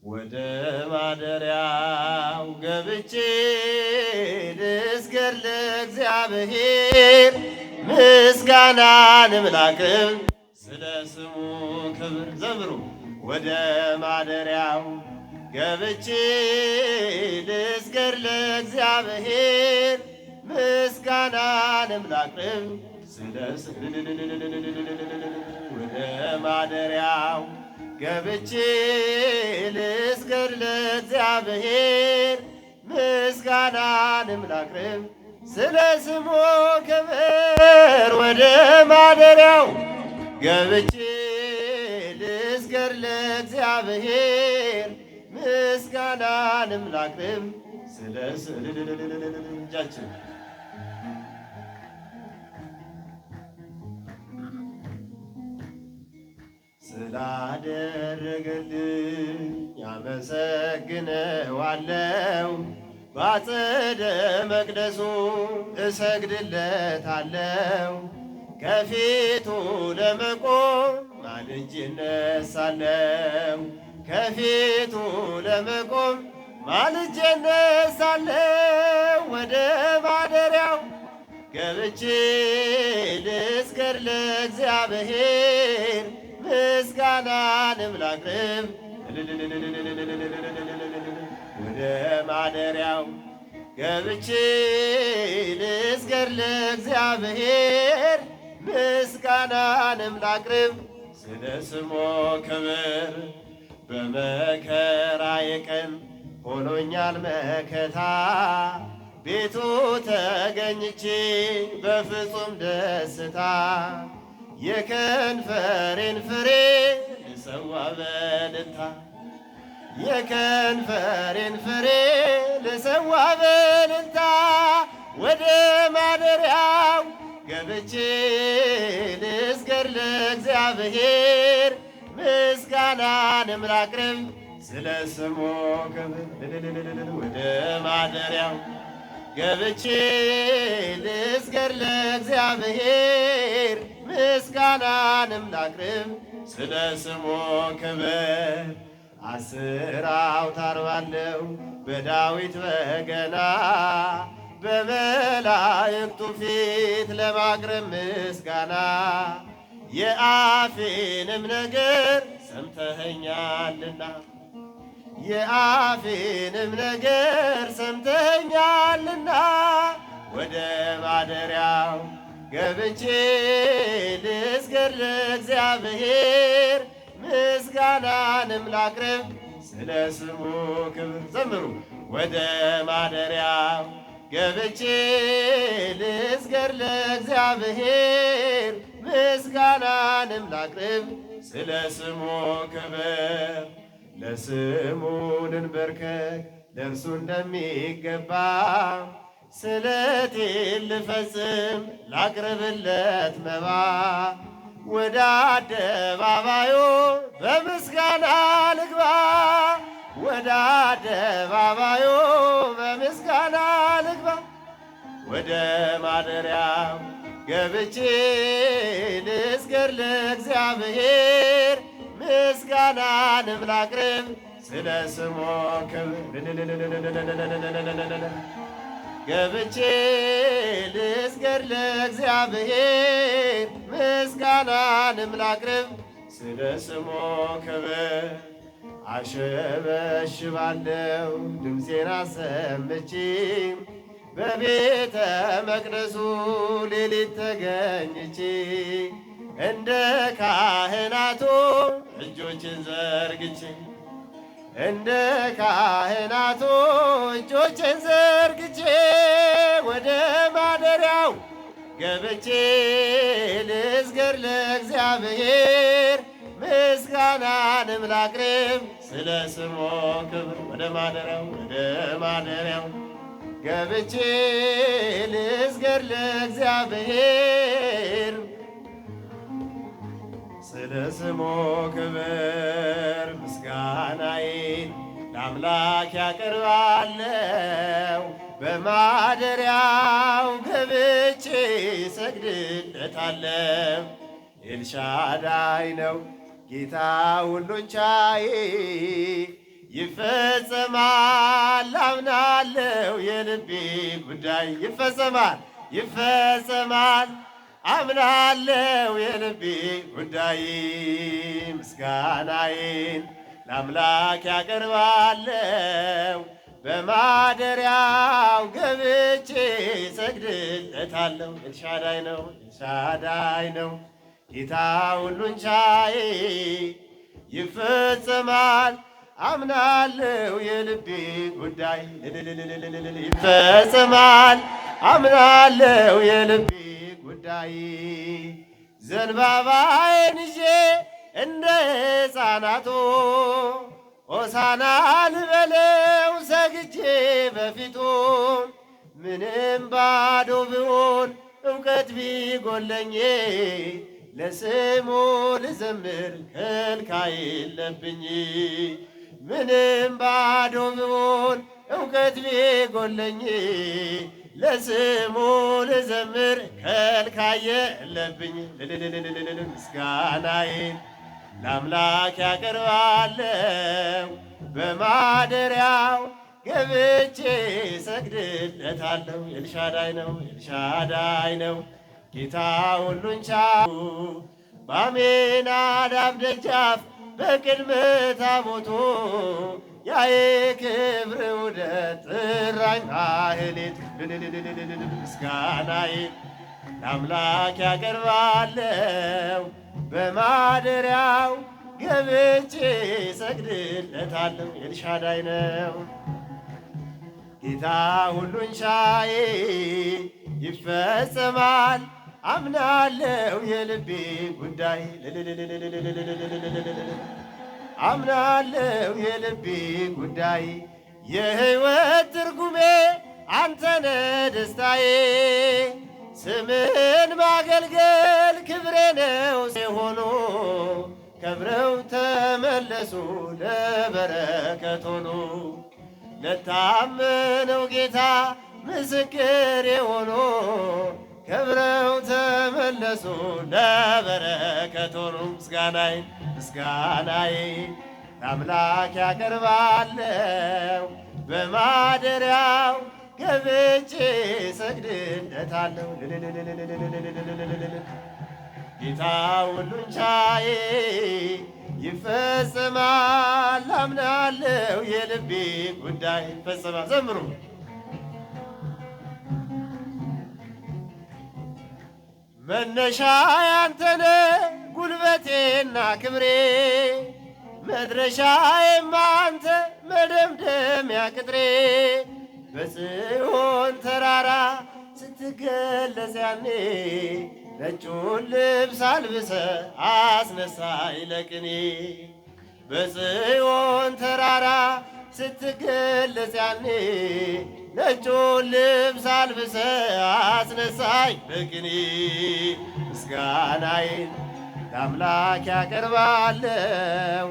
ወደ ማደሪያው ገብቼ ልስገድ ለእግዚአብሔር ምስጋናንም ላቅርብ ስለ ስሙ ክብር ዘምሩ። ወደ ማደሪያው ገብቼ ልስገድ ለእግዚአብሔር ምስጋናንም ላቅርብ ወደ ማደሪያው ገብቼ ልስገድ ለእግዚአብሔር ምስጋናንም ላቅርብ ስለ ስሙ ክብር። ወደ ማደሪያው ገብቼ ልስገድ ለእግዚአብሔር ምስጋናንም ላቅርብ ስለ እጃችን ስላደረገልኝ ያመሰግነዋለው ባጸደ መቅደሱ እሰግድለታለው። ከፊቱ ለመቆም ማልጄ እነሳለው። ከፊቱ ለመቆም ማልጄ እነሳለው። ወደ ማደሪያው ገብቼ ልስገድ ለእግዚአብሔር ምስጋናንም ላቅርብ ወደ ማደሪያው ገብቼ ልስገድ ለእግዚአብሔር ምስጋናንም ላቅርብ ስለ ስሙ ክብር። በመከራዬ ቀን ሆኖኛል መከታ ቤቱ ተገኝቼ በፍጹም ደስታ የከንፈሬን ፍሬ ልሰዋ በእልልታ የከንፈሬን ፍሬ ልሰዋ በእልልታ ወደ ማደሪያው ገብቼ ልስገድ ለእግዚአብሔር ምስጋናንም ላቅርብ ስለ ስሙ ክብር። ወደ ማደሪያው ገብቼ ልስገድ ለእግዚአብሔር ምስጋናንም ላቅርብ ስለ ስሙ ክብር። 10 አውታር ባለው በዳዊት በገና በመላእክቱ ፊት ለማቅረብ ምስጋና የአፌንም ነገር ሰምተኸኛልና የአፌንም ነገር ሰምተኸኛልና ወደ ማደሪያው ገብቼ ልስገድ ለእግዚአብሔር ምስጋናንም ላቅርብ ስለ ስሙ ክብር ዘምሩ። ወደ ማደሪያው ገብቼ ልስገድ ለእግዚአብሔር ምስጋናንም ላቅርብ ስለ ስሙ ክብር። ለስሙ ልንበርከክ ለእርሱ እንደሚገባ ስለቴን ልፈጽም ላቅርብለት መባ ወደ አደባባዩ በምስጋና ልግባ ወደ አደባባዩ በምስጋና ልግባ ወደ ማደሪያው ገብቼ ልስገድ ለእግዚአብሔር ምስጋናንም ላቅርብ ስለ ስሙ ክብር። ገብቼ ልስገድ ለእግዚአብሔር ምስጋናንም ላቅርብ ስለ ስሙ ክብር። አሸበሽባለው ድምፄን አሰምቼ በቤተ መቅደሱ ሌሊት ተገኝቼ እንደ ካህናቱ እጆችን ዘርግቼ እንደ ካህናቱ እጆችን ዘርግቼ ወደ ማደሪያው ገብቼ ልስገድ ለእግዚአብሔር ምስጋናንም ላቅርብ ስለ ስሙ ክብር። ወደ ማደሪያው ገብቼ ልስገድ ለእግዚአብሔር ስለ ስሙ ክብር። ምስጋናዬን ለአምላክ ያቀርባለው በማደሪያው ገብቼ እሰግድለታለሁ። ኤልሻዳይ ነው ጌታ ሁሉን ቻይ ይፈጸማል አምናለው የልቤ ጉዳይ ይፈጸማል ይፈጸማል አምናለው የልቤ ጉዳይ ምስጋናዬን ለአምላክ ያቀርባለው በማደሪያው ገብቼ ሰግድለታለሁ። ኤልሻዳይ ነው ኤልሻዳይ ነው ጌታ ሁሉን ቻይ ይፈጸማል አምናለው የልቤ ጉዳይ ይፈጸማል አምናለው የልቤ ጉዳይ ዘንባባዬን ይዤ እንደ ሕፃናቱ ሆሳዕና ልበለው ሰግጄ በፊቱ ምንም ባዶ ብሆን እውቀት ቢጎለኝ ለስሙ ልዘምር ከልካይ የለብኝ። ምንም ባዶ ብሆን እውቀት ቢጎለኝ ለስሙ ልዘምር ከልካይ የለብኝ። ምስጋናዬን ለአምላክ ያቀርባለው በማደሪያው ገብቼ ሰግድለታለሁ። ኤልሻዳይ ነው ኤልሻዳይ ነው ጌታ ሁሉን ቻይ በአሜናዳብ ደጃፍ በቅድመ ታቦቱ ያየ ክብር ውደት ጥራኝ ማህሌት ምስጋናዬን ለአምላክ ያቀርባለው በማደሪያው ገብቼ ሰግድለታለሁ። ኤልሻዳይ ነው ጌታ ሁሉን ቻይ ይፈጸማል አምናለው የልቤ ጉዳይ አምናለው የልቤ ጉዳይ የሕይወት ትርጉሜ አንተነ ደስታዬ ስምን ማገልገል ክብሬ ነው ሲሆኑ ከብረው ተመለሱ ለበረከት ሆኑ ለታመነው ጌታ ምስክር የሆኑ ከብረው ተመለሱ ለበረከት ሆኑ። ምስጋናዬን ምስጋናዬን ለአምላክ ያቀርባለው በማደሪያው ገብቼ ሰግድለታለሁ። ጌታ ሁሉን ቻይ ይፈጸማል አምናለው የልቤ ጉዳይ ይፈጸማል። ዘምሩ መነሻ ያንተነ ጉልበቴና ክብሬ መድረሻዬም አንተ መደምደሚያ ቅጥሬ በጽዮን ተራራ ስትገለጽ ያኔ ነጩን ልብስ አልብሰ አስነሳኝ ለቅኔ በጽዮን ተራራ ስትገለጽ ያኔ ነጩን ልብስ አልብሰ አስነሳኝ ለቅኔ ምስጋናዬን ለአምላክ ያቀርባለው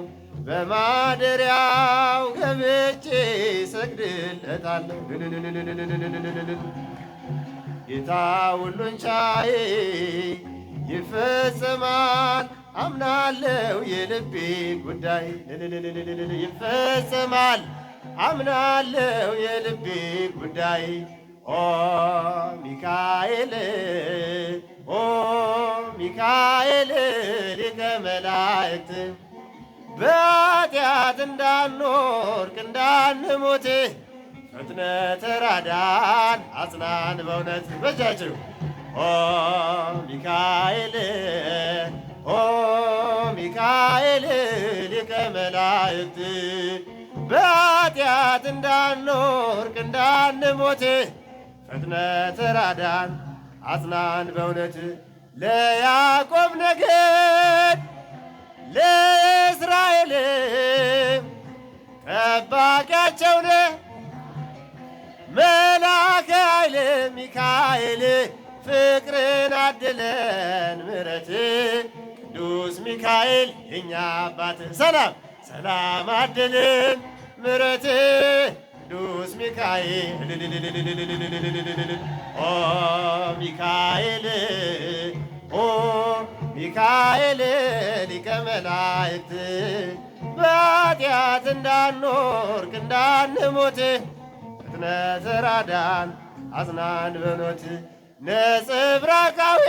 በማደሪያው ገብቼ ሰግድለታለሁ። ጌታ ሁሉን ቻይ ይፈጸማል አምናለው የልቤ ጉዳይ ይፈጸማል አምናለው የልቤ ጉዳይ ኦ ሚካኤል ኦ ሚካኤል ሊቀ መላእክት በኃጢአት እንዳንወድቅ እንዳንሞት ፍጥነህ ተራዳን አጽናን በእውነት በጃችሁ ኦ ሚካኤል ኦ ሚካኤል ሊቀ መላእክት በኃጢአት እንዳንወድቅ እንዳንሞት ፍጥነህ ተራዳን አጽናን በእውነት ለያዕቆብ ነገድ ለእስራኤል ጠባቂያቸው ነህ መልአከ ኃይል ሚካኤል ፍቅርን አድለን ምሕረት ቅዱስ ሚካኤል የኛ አባት ሰላም ሰላም አድልን ምሕረት ቅዱስ ሚካኤል ኦ ሚካኤል ኦ ሚካኤል ሊቀ መላእክት በኃጢአት እንዳንወድቅ እንዳንሞት ፍጥነት ራዳን አጽናን በኖት ነጸብራቃዊ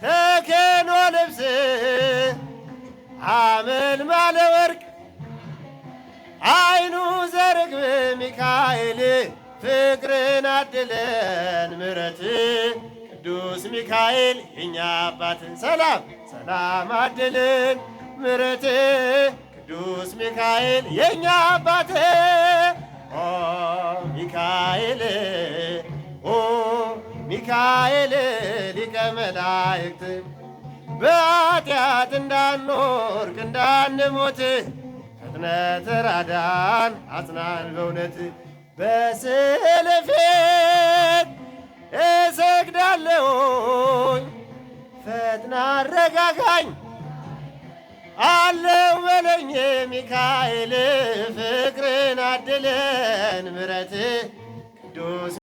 ተክህኖ ልብስ ሐመልማለ ወርቅ አይኑ ዘርግብ ሚካኤል ፍቅርን አድለን ምሕረት ቅዱስ ሚካኤል የኛ አባት ሰላም ሰላም አድልን ምሕረት ቅዱስ ሚካኤል የኛ አባት ኦ ሚካኤል ኦ ሚካኤል ሊቀ መላእክት በኃጢአት እንዳንወድቅ እንዳንሞት ፍጥነት ራዳን አጽናን በእውነት በስዕል ፊት እሰግዳለሁኝ ፈጥና አረጋጋኝ አለው በለኝ ሚካኤል ፍቅርን አድለን ምሕረት ቅዱስ